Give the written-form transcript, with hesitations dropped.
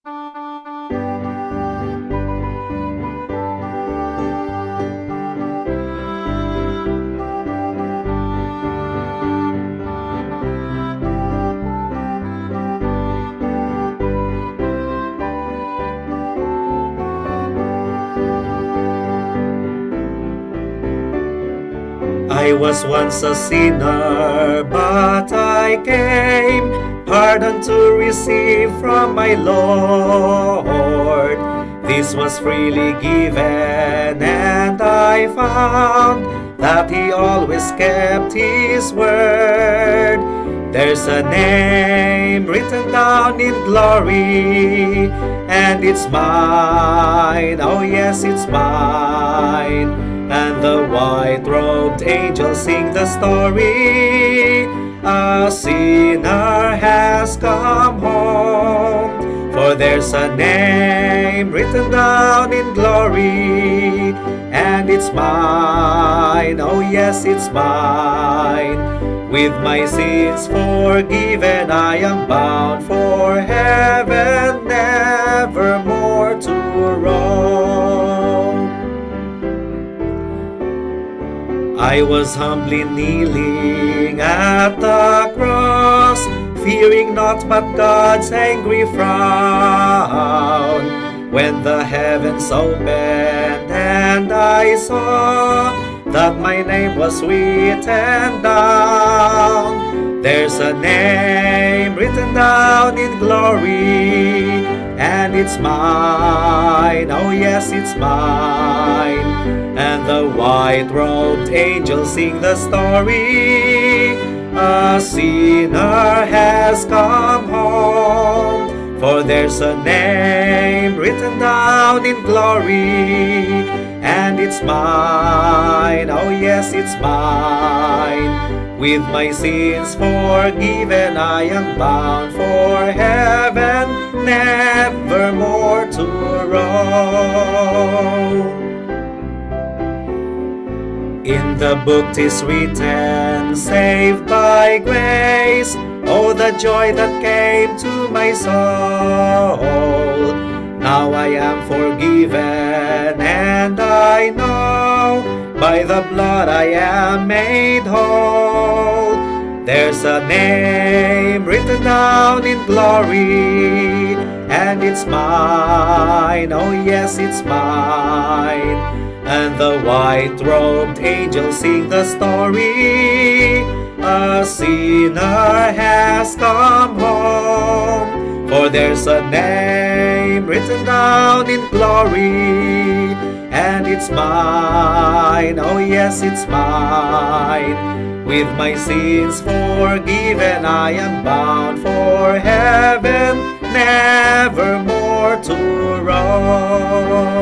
I was once a sinner, but I came, pardon to receive from my Lord. This was freely given, and I found that He always kept His word. There's a name written down in glory, and it's mine, oh yes, it's mine. And the white-robed angels sing the story. A sinner has come home. For there's a name written down in glory, and it's mine, oh yes, it's mine. With my sins forgiven, I am bound for heaven, nevermore to roam. I was humbly kneeling at the cross, fearing naught but God's angry frown. When the heavens opened and I saw that my name was written down. There's a name written down in glory, and it's mine, oh yes, it's mine. And the white-robed angels sing the story. A sinner has come home. For there's a name written down in glory, and it's mine, oh yes, it's mine. With my sins forgiven, I am bound for heaven, nevermore to roam. In the book 'tis written, saved by grace, oh the joy that came to my soul. Now I am forgiven, and I know by the blood I am made whole. There's a name written down in glory, and it's mine, oh yes, it's mine. And the white-robed angels sing the story. A sinner has come home. For there's a name written down in glory, and it's mine, oh yes, it's mine. With my sins forgiven, I am bound for heaven, nevermore to roam.